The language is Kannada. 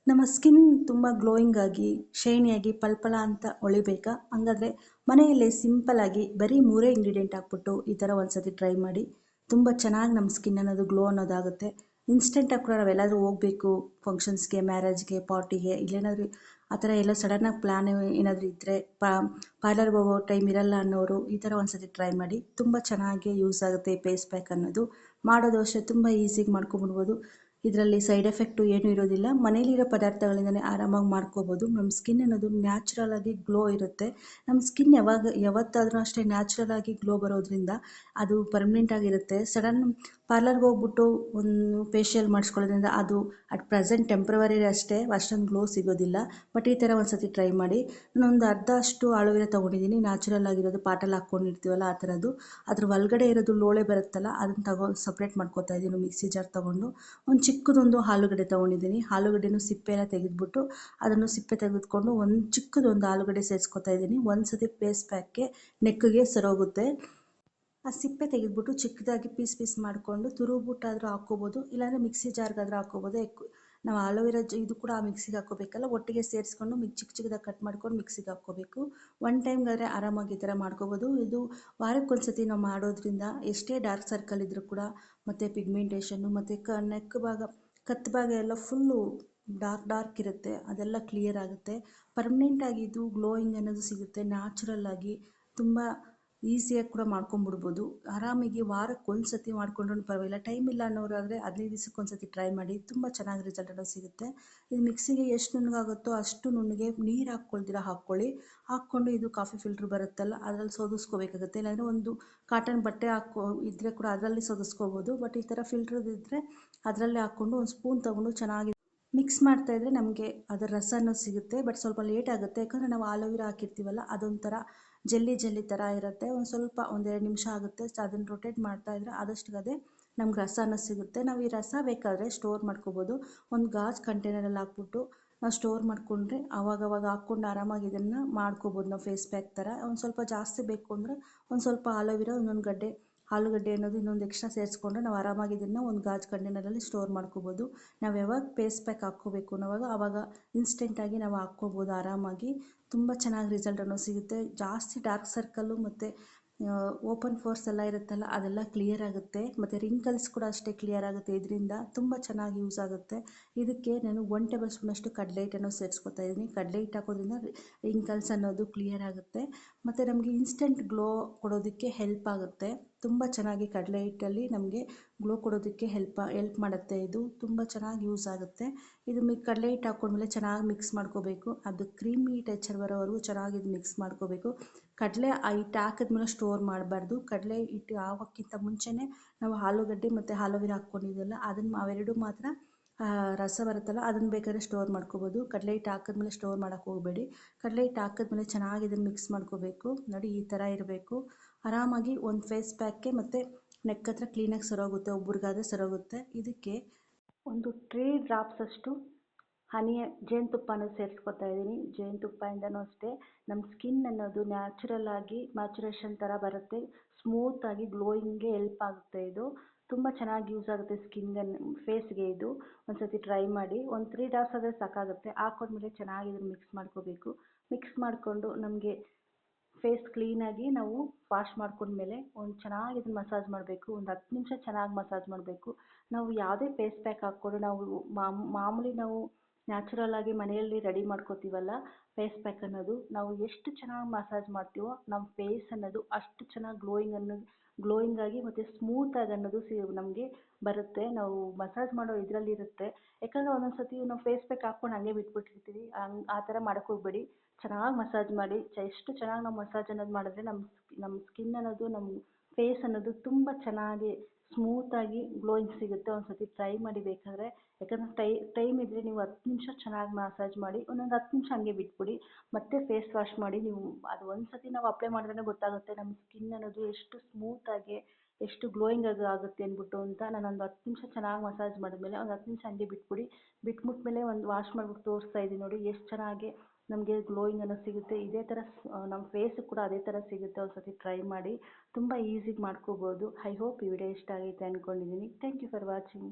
ನಮ್ಮ ಸ್ಕಿನ್ ತುಂಬ ಗ್ಲೋಯಿಂಗ್ ಆಗಿ ಶೈನಿಯಾಗಿ ಪಲ್ಪಲ ಅಂತ ಹೊಳಿಬೇಕಾ? ಹಂಗಾದ್ರೆ ಮನೆಯಲ್ಲೇ ಸಿಂಪಲ್ ಆಗಿ ಬರೀ 3 ಇಂಗ್ರೀಡಿಯೆಂಟ್ ಹಾಕ್ಬಿಟ್ಟು ಈ ಥರ ಒಂದ್ಸತಿ ಟ್ರೈ ಮಾಡಿ. ತುಂಬ ಚೆನ್ನಾಗಿ ನಮ್ಮ ಸ್ಕಿನ್ ಅನ್ನೋದು ಗ್ಲೋ ಅನ್ನೋದಾಗುತ್ತೆ. ಇನ್ಸ್ಟೆಂಟಾಗಿ ಕೂಡ ನಾವೆಲ್ಲಾದ್ರೂ ಹೋಗಬೇಕು ಫಂಕ್ಷನ್ಸ್ಗೆ, ಮ್ಯಾರೇಜ್ಗೆ, ಪಾರ್ಟಿಗೆ ಇಲ್ಲೇನಾದ್ರೂ ಆ ಥರ ಎಲ್ಲ ಸಡನ್ನಾಗಿ ಪ್ಲ್ಯಾನ್ ಏನಾದರೂ ಇದ್ದರೆ ಪಾರ್ಲರ್ಗೆ ಹೋಗೋ ಟೈಮ್ ಇರಲ್ಲ ಅನ್ನೋರು ಈ ಥರ ಒಂದ್ಸತಿ ಟ್ರೈ ಮಾಡಿ. ತುಂಬ ಚೆನ್ನಾಗಿ ಯೂಸ್ ಆಗುತ್ತೆ ಈ ಫೇಸ್ ಪ್ಯಾಕ್ ಅನ್ನೋದು. ಮಾಡೋದು ಅಷ್ಟೇ ತುಂಬ ಈಸಿಯಾಗಿ ಮಾಡ್ಕೊಂಬಿಡ್ಬೋದು. ಇದರಲ್ಲಿ ಸೈಡ್ ಎಫೆಕ್ಟು ಏನೂ ಇರೋದಿಲ್ಲ. ಮನೇಲಿರೋ ಪದಾರ್ಥಗಳಿಂದಲೇ ಆರಾಮಾಗಿ ಮಾಡ್ಕೋಬೋದು. ನಮ್ಮ ಸ್ಕಿನ್ ಅನ್ನೋದು ನ್ಯಾಚುರಲ್ ಆಗಿ ಗ್ಲೋ ಇರುತ್ತೆ. ನಮ್ಮ ಸ್ಕಿನ್ ಯಾವತ್ತಾದ್ರೂ ಅಷ್ಟೇ ನ್ಯಾಚುರಲ್ ಆಗಿ ಗ್ಲೋ ಬರೋದ್ರಿಂದ ಅದು ಪರ್ಮನೆಂಟ್ ಆಗಿರುತ್ತೆ. ಸಡನ್ ಪಾರ್ಲರ್ಗೆ ಹೋಗ್ಬಿಟ್ಟು ಒಂದು ಫೇಶಿಯಲ್ ಮಾಡಿಸ್ಕೊಳ್ಳೋದ್ರಿಂದ ಅದು ಅಟ್ ಪ್ರೆಸೆಂಟ್ ಟೆಂಪ್ರವರಿ ಅಷ್ಟೇ, ಅಷ್ಟೊಂದು ಗ್ಲೋ ಸಿಗೋದಿಲ್ಲ. ಬಟ್ ಈ ಥರ ಒಂದ್ಸತಿ ಟ್ರೈ ಮಾಡಿ. ನಾನೊಂದು ಅರ್ಧ ಅಷ್ಟು ಆಲೋವೆರಾ ತೊಗೊಂಡಿದ್ದೀನಿ, ನ್ಯಾಚುರಲ್ ಆಗಿರೋದು ಪಾಟಲ್ಲಿ ಹಾಕ್ಕೊಂಡಿರ್ತೀವಲ್ಲ ಆ ಥರದ್ದು. ಅದ್ರ ಒಳಗಡೆ ಇರೋದು ಲೋಳೆ ಬರುತ್ತಲ್ಲ ಅದನ್ನು ಸಪ್ರೇಟ್ ಮಾಡ್ಕೊತಾ ಇದ್ದೀನಿ ಮಿಕ್ಸಿ ಜಾರ್ ತೊಗೊಂಡು. ಒಂದು ಚಿಕ್ಕದೊಂದು ಆಲೂಗಡ್ಡೆ ತೊಗೊಂಡಿದ್ದೀನಿ. ಆಲೂಗಡ್ಡೆನೂ ಸಿಪ್ಪೆ ಎಲ್ಲ ತೆಗೆದ್ಬಿಟ್ಟು ಅದನ್ನು ಸಿಪ್ಪೆ ತೆಗೆದುಕೊಂಡು ಒಂದು ಚಿಕ್ಕದೊಂದು ಆಲೂಗಡ್ಡೆ ಸೇರಿಸ್ಕೊತಾ ಇದ್ದೀನಿ. ಒಂದು ಸತಿ ಫೇಸ್ ಪ್ಯಾಕ್ಗೆ ನೆಕ್ಗೆ ಸರೋಗುತ್ತೆ. ಆ ಸಿಪ್ಪೆ ತೆಗೆದ್ಬಿಟ್ಟು ಚಿಕ್ಕದಾಗಿ ಪೀಸ್ ಮಾಡಿಕೊಂಡು ತುರುಗ್ಬಿಟ್ಟಾದರೂ ಹಾಕ್ಕೋಬೋದು, ಇಲ್ಲಾಂದರೆ ಮಿಕ್ಸಿ ಜಾರ್ಗಾದರೂ ಹಾಕ್ಕೋಬೋದು. ನಾವು ಆಲೋವೆರಾ ಇದು ಕೂಡ ಆ ಮಿಕ್ಸಿಗೆ ಹಾಕ್ಕೋಬೇಕಲ್ಲ, ಒಟ್ಟಿಗೆ ಸೇರಿಸ್ಕೊಂಡು ಚಿಕ್ಕ ಚಿಕ್ಕದಾಗಿ ಕಟ್ ಮಾಡ್ಕೊಂಡು ಮಿಕ್ಸಿಗೆ ಹಾಕ್ಕೋಬೇಕು. ಒನ್ ಟೈಮ್ಗಾದರೆ ಆರಾಮಾಗಿ ಈ ಥರ ಮಾಡ್ಕೋಬೋದು. ಇದು ವಾರಕ್ಕೊಂದ್ಸತಿ ನಾವು ಮಾಡೋದ್ರಿಂದ ಎಷ್ಟೇ ಡಾರ್ಕ್ ಸರ್ಕಲ್ ಇದ್ದರೂ ಕೂಡ, ಮತ್ತು ಪಿಗ್ಮೆಂಟೇಷನ್ನು ಮತ್ತು ನೆಕ್ ಭಾಗ, ಕತ್ತು ಭಾಗ ಎಲ್ಲ ಫುಲ್ಲು ಡಾರ್ಕ್ ಇರುತ್ತೆ, ಅದೆಲ್ಲ ಕ್ಲಿಯರ್ ಆಗುತ್ತೆ. ಪರ್ಮನೆಂಟಾಗಿ ಇದು ಗ್ಲೋಯಿಂಗ್ ಅನ್ನೋದು ಸಿಗುತ್ತೆ. ನ್ಯಾಚುರಲ್ ಆಗಿ ತುಂಬ ಈಸಿಯಾಗಿ ಕೂಡ ಮಾಡ್ಕೊಂಬಿಡ್ಬೋದು. ಆರಾಮಾಗಿ ವಾರಕ್ಕೆ ಒಂದು ಸತಿ ಮಾಡ್ಕೊಂಡ್ರೂ ಪರವಾಗಿಲ್ಲ. ಟೈಮ್ ಇಲ್ಲ ಅನ್ನೋರಾದರೆ 15 ದಿವ್ಸಕ್ಕೆ ಒಂದ್ಸತಿ ಟ್ರೈ ಮಾಡಿ. ತುಂಬ ಚೆನ್ನಾಗಿ ರಿಸಲ್ಟ್ ಅನ್ನೋದು ಸಿಗುತ್ತೆ. ಇದು ಮಿಕ್ಸಿಗೆ ಎಷ್ಟು ನುಣ್ಣಗಾಗುತ್ತೋ ಅಷ್ಟು ನುಣ್ಣಗೆ ನೀರು ಹಾಕ್ಕೊಳ್ತೀರಾ ಹಾಕ್ಕೊಳ್ಳಿ. ಹಾಕ್ಕೊಂಡು ಇದು ಕಾಫಿ ಫಿಲ್ಟ್ರ್ ಬರುತ್ತಲ್ಲ ಅದರಲ್ಲಿ ಸೋದಿಸ್ಕೋಬೇಕಾಗುತ್ತೆ. ಇಲ್ಲಾಂದರೆ ಒಂದು ಕಾಟನ್ ಬಟ್ಟೆ ಇದ್ದರೆ ಕೂಡ ಅದರಲ್ಲಿ ಸೋದಿಸ್ಕೋಬೋದು. ಬಟ್ ಈ ಥರ ಫಿಲ್ಟ್ರದ್ದು ಇದ್ದರೆ ಅದರಲ್ಲೇ ಹಾಕ್ಕೊಂಡು ಒಂದು ಸ್ಪೂನ್ ತೊಗೊಂಡು ಚೆನ್ನಾಗಿ ಮಿಕ್ಸ್ ಮಾಡ್ತಾಯಿದ್ರೆ ನಮಗೆ ಅದರ ರಸ ಅನ್ನೋದು ಸಿಗುತ್ತೆ. ಬಟ್ ಸ್ವಲ್ಪ ಲೇಟ್ ಆಗುತ್ತೆ, ಯಾಕಂದರೆ ನಾವು ಆಲೋವೆರಾ ಹಾಕಿರ್ತೀವಲ್ಲ ಅದೊಂಥರ ಜೆಲ್ಲಿ ಥರ ಇರುತ್ತೆ. ಒಂದೆರಡು ನಿಮಿಷ ಆಗುತ್ತೆ. ಅದನ್ನು ರೊಟೇಟ್ ಮಾಡ್ತಾಯಿದ್ರೆ ಆದಷ್ಟು ನಮ್ಗೆ ರಸ ಅನ್ನೋದು ಸಿಗುತ್ತೆ. ನಾವು ಈ ರಸ ಬೇಕಾದರೆ ಸ್ಟೋರ್ ಮಾಡ್ಕೋಬೋದು. ಒಂದು ಗಾಜ್ ಕಂಟೈನರಲ್ಲಿ ಹಾಕ್ಬಿಟ್ಟು ನಾವು ಸ್ಟೋರ್ ಮಾಡಿಕೊಂಡ್ರೆ ಆವಾಗವಾಗ ಹಾಕ್ಕೊಂಡು ಆರಾಮಾಗಿ ಇದನ್ನು ಮಾಡ್ಕೋಬೋದು. ನಾವು ಫೇಸ್ ಪ್ಯಾಕ್ ಥರ ಒಂದು ಸ್ವಲ್ಪ ಜಾಸ್ತಿ ಬೇಕು ಅಂದರೆ ಒಂದು ಸ್ವಲ್ಪ ಆಲೋವೆರಾ, ಆಲೂಗಡ್ಡೆ ಅನ್ನೋದು ಇನ್ನೊಂದು ಎಕ್ಸ್ಟ್ರಾ ಸೇರಿಸ್ಕೊಂಡ್ರೆ ನಾವು ಆರಾಮಾಗಿ ಇದನ್ನು ಒಂದು ಗಾಜ್ ಕಂಟೈನರಲ್ಲಿ ಸ್ಟೋರ್ ಮಾಡ್ಕೋಬೋದು. ನಾವು ಯಾವಾಗ ಫೇಸ್ ಪ್ಯಾಕ್ ಹಾಕ್ಕೋಬೇಕು ಅನ್ನೋವಾಗ ಆವಾಗ ಇನ್ಸ್ಟೆಂಟಾಗಿ ನಾವು ಹಾಕ್ಕೋಬೋದು ಆರಾಮಾಗಿ. ತುಂಬ ಚೆನ್ನಾಗಿ ರಿಸಲ್ಟ್ ಅನ್ನೋದು ಸಿಗುತ್ತೆ. ಜಾಸ್ತಿ ಡಾರ್ಕ್ ಸರ್ಕಲ್ಲು ಮತ್ತು ಓಪನ್ ಪೋರ್ಸ್ ಎಲ್ಲ ಇರುತ್ತಲ್ಲ ಅದೆಲ್ಲ ಕ್ಲಿಯರ್ ಆಗುತ್ತೆ. ಮತ್ತು ರಿಂಕಲ್ಸ್ ಕೂಡ ಅಷ್ಟೇ ಕ್ಲಿಯರ್ ಆಗುತ್ತೆ. ಇದರಿಂದ ತುಂಬ ಚೆನ್ನಾಗಿ ಯೂಸ್ ಆಗುತ್ತೆ. ಇದಕ್ಕೆ ನಾನು 1 ಟೇಬಲ್ ಸ್ಪೂನಷ್ಟು ಕಡಲೆ ಹಿಟ್ಟನ್ನು ಸೇರಿಸ್ಕೊತಾ ಇದ್ದೀನಿ. ಕಡಲೆ ಹಿಟ್ಟು ಹಾಕೋದ್ರಿಂದ ರಿಂಕಲ್ಸ್ ಅನ್ನೋದು ಕ್ಲಿಯರ್ ಆಗುತ್ತೆ. ಮತ್ತು ನಮಗೆ ಇನ್ಸ್ಟೆಂಟ್ ಗ್ಲೋ ಕೊಡೋದಕ್ಕೆ ಹೆಲ್ಪ್ ಆಗುತ್ತೆ. ತುಂಬ ಚೆನ್ನಾಗಿ ಕಡಲೆ ಹಿಟ್ಟಲ್ಲಿ ನಮಗೆ ಗ್ಲೋ ಕೊಡೋದಕ್ಕೆ ಹೆಲ್ಪ್ ಮಾಡುತ್ತೆ. ಇದು ತುಂಬ ಚೆನ್ನಾಗಿ ಯೂಸ್ ಆಗುತ್ತೆ. ಇದು ಕಡಲೆ ಹಿಟ್ಟು ಹಾಕ್ಕೊಂಡ್ಮೇಲೆ ಚೆನ್ನಾಗಿ ಮಿಕ್ಸ್ ಮಾಡ್ಕೋಬೇಕು. ಅದು ಕ್ರೀಮಿ ಟೆಕ್ಸ್ಚರ್ ಬರೋವರೆಗೂ ಚೆನ್ನಾಗಿ ಇದು ಮಿಕ್ಸ್ ಮಾಡ್ಕೋಬೇಕು. ಕಡಲೆ ಹಿಟ್ಟು ಹಾಕಿದ್ಮೇಲೆ ಸ್ಟೋರ್ ಮಾಡಬಾರ್ದು. ಕಡಲೆ ಹಿಟ್ಟು ಆಗೋಕ್ಕಿಂತ ಮುಂಚೆನೇ ನಾವು ಆಲೂಗಡ್ಡೆ ಮತ್ತು ಆಲೋವೆರಾ ಹಾಕ್ಕೊಂಡಿದ್ದೀವಲ್ಲ ಅವೆರಡು ಮಾತ್ರ ರಸ ಬರುತ್ತಲ್ಲ ಅದನ್ನು ಬೇಕಾದ್ರೆ ಸ್ಟೋರ್ ಮಾಡ್ಕೋಬೋದು. ಕಡಲೆ ಹಿಟ್ಟು ಹಾಕಿದ್ಮೇಲೆ ಸ್ಟೋರ್ ಮಾಡೋಕ್ಕೆ ಹೋಗಬೇಡಿ. ಕಡಲೆ ಹಿಟ್ಟು ಹಾಕಿದ್ಮೇಲೆ ಚೆನ್ನಾಗಿ ಇದನ್ನು ಮಿಕ್ಸ್ ಮಾಡ್ಕೋಬೇಕು. ನೋಡಿ ಈ ಥರ ಇರಬೇಕು. ಆರಾಮಾಗಿ ಒಂದು ಫೇಸ್ ಪ್ಯಾಕ್ಗೆ ಮತ್ತು ನೆಕ್ ಹತ್ರ ಕ್ಲೀನಾಗಿ ಸರೋಗುತ್ತೆ. ಒಬ್ರಿಗಾದರೆ ಸರೋಗುತ್ತೆ. ಇದಕ್ಕೆ ಒಂದು 3 ಡ್ರಾಪ್ಸಷ್ಟು ಜೇನುತುಪ್ಪನ ಸೇರಿಸ್ಕೊತಾ ಇದ್ದೀನಿ. ಜೇನುತುಪ್ಪದಿಂದನೂ ಅಷ್ಟೇ ನಮ್ಮ ಸ್ಕಿನ್ ಅನ್ನೋದು ನ್ಯಾಚುರಲ್ ಆಗಿ ಮ್ಯಾಚುರೇಷನ್ ಥರ ಬರುತ್ತೆ. ಸ್ಮೂತಾಗಿ ಗ್ಲೋಯಿಂಗ್ಗೆ ಹೆಲ್ಪ್ ಆಗುತ್ತೆ. ಇದು ತುಂಬ ಚೆನ್ನಾಗಿ ಯೂಸ್ ಆಗುತ್ತೆ ಫೇಸ್ಗೆ. ಇದು ಒಂದ್ಸತಿ ಟ್ರೈ ಮಾಡಿ. ಒಂದು 3 ಡ್ರಾಪ್ಸ್ ಆದರೆ ಸಾಕಾಗುತ್ತೆ. ಹಾಕೊಂಡ್ಮೇಲೆ ಚೆನ್ನಾಗಿ ಇದನ್ನು ಮಿಕ್ಸ್ ಮಾಡ್ಕೋಬೇಕು. ಮಿಕ್ಸ್ ಮಾಡಿಕೊಂಡು ನಮಗೆ ಫೇಸ್ ಕ್ಲೀನಾಗಿ ನಾವು ವಾಶ್ ಮಾಡ್ಕೊಂಡ್ಮೇಲೆ ಒಂದು ಚೆನ್ನಾಗಿ ಇದನ್ನು ಮಸಾಜ್ ಮಾಡಬೇಕು. ಒಂದು 10 ನಿಮಿಷ ಚೆನ್ನಾಗಿ ಮಸಾಜ್ ಮಾಡಬೇಕು. ನಾವು ಯಾವುದೇ ಫೇಸ್ ಪ್ಯಾಕ್ ಹಾಕ್ಕೊಂಡು ನಾವು ಮಾಮೂಲಿ ನಾವು ನ್ಯಾಚುರಲ್ ಆಗಿ ಮನೆಯಲ್ಲಿ ರೆಡಿ ಮಾಡ್ಕೋತೀವಲ್ಲ ಫೇಸ್ ಪ್ಯಾಕ್ ಅನ್ನೋದು, ನಾವು ಎಷ್ಟು ಚೆನ್ನಾಗಿ ಮಸಾಜ್ ಮಾಡ್ತೀವೋ ನಮ್ಮ ಫೇಸ್ ಅನ್ನೋದು ಅಷ್ಟು ಚೆನ್ನಾಗಿ ಗ್ಲೋಯಿಂಗ್ ಆಗಿ ಮತ್ತು ಸ್ಮೂತಾಗಿ ಅನ್ನೋದು ನಮಗೆ ಬರುತ್ತೆ. ನಾವು ಮಸಾಜ್ ಮಾಡೋ ಇದರಲ್ಲಿರುತ್ತೆ. ಯಾಕಂದರೆ ಒಂದೊಂದು ಸತಿ ನಾವು ಫೇಸ್ ಪ್ಯಾಕ್ ಹಾಕ್ಕೊಂಡು ಹಾಗೆ ಬಿಟ್ಬಿಟ್ಟಿರ್ತೀವಿ. ಆ ಥರ ಮಾಡೋಕ್ಕೆ ಹೋಗಬೇಡಿ. ಚೆನ್ನಾಗಿ ಮಸಾಜ್ ಮಾಡಿ. ಎಷ್ಟು ಚೆನ್ನಾಗಿ ನಾವು ಮಸಾಜ್ ಅನ್ನೋದು ಮಾಡಿದ್ರೆ ನಮ್ಮ ಸ್ಕಿನ್ ಅನ್ನೋದು, ನಮ್ಮ ಫೇಸ್ ಅನ್ನೋದು ತುಂಬ ಚೆನ್ನಾಗಿ ಸ್ಮೂತಾಗಿ ಗ್ಲೋಯಿಂಗ್ ಸಿಗುತ್ತೆ. ಒಂದು ಸತಿ ಟ್ರೈ ಮಾಡಿ ಬೇಕಾದರೆ. ಯಾಕಂದರೆ ಟೈಮ್ ಇದ್ದರೆ ನೀವು 10 ನಿಮಿಷ ಚೆನ್ನಾಗಿ ಮಸಾಜ್ ಮಾಡಿ, ಒಂದೊಂದು 10 ನಿಮಿಷ ಹಂಗೆ ಬಿಟ್ಬಿಡಿ. ಮತ್ತೆ ಫೇಸ್ ವಾಶ್ ಮಾಡಿ. ನೀವು ಅದು ಒಂದು ಸತಿ ನಾವು ಅಪ್ಲೈ ಮಾಡಿದ್ರೇ ಗೊತ್ತಾಗುತ್ತೆ ನಮ್ಮ ಸ್ಕಿನ್ ಅನ್ನೋದು ಎಷ್ಟು ಸ್ಮೂತಾಗಿ, ಎಷ್ಟು ಗ್ಲೋಯಿಂಗ್ ಆಗುತ್ತೆ ಅಂದ್ಬಿಟ್ಟು ಅಂತ. ನಾನೊಂದು 10 ನಿಮಿಷ ಚೆನ್ನಾಗಿ ಮಸಾಜ್ ಮಾಡಿದ್ಮೇಲೆ ಒಂದು 10 ನಿಮಿಷ ಹಂಗೆ ಬಿಟ್ಬಿಡಿ. ಬಿಟ್ಬಿಟ್ಮೇಲೆ ಒಂದು ವಾಶ್ ಮಾಡಿಬಿಟ್ಟು ತೋರಿಸ್ತಾ ಇದ್ದೀನಿ ನೋಡಿ ಎಷ್ಟು ಚೆನ್ನಾಗಿ ನಮಗೆ ಗ್ಲೋಯಿಂಗ್ ಅನ್ನೋದು ಸಿಗುತ್ತೆ. ಇದೇ ಥರ ನಮ್ಮ ಫೇಸಿಗೆ ಕೂಡ ಅದೇ ಥರ ಸಿಗುತ್ತೆ. ಒಂದು ಸತಿ ಟ್ರೈ ಮಾಡಿ. ತುಂಬ ಈಸಿಗೆ ಮಾಡ್ಕೋಬೋದು. ಐ ಹೋಪ್ ಈ ವಿಡಿಯೋ ಇಷ್ಟ ಆಗೈತೆ ಅಂದ್ಕೊಂಡಿದ್ದೀನಿ. Thank you for watching.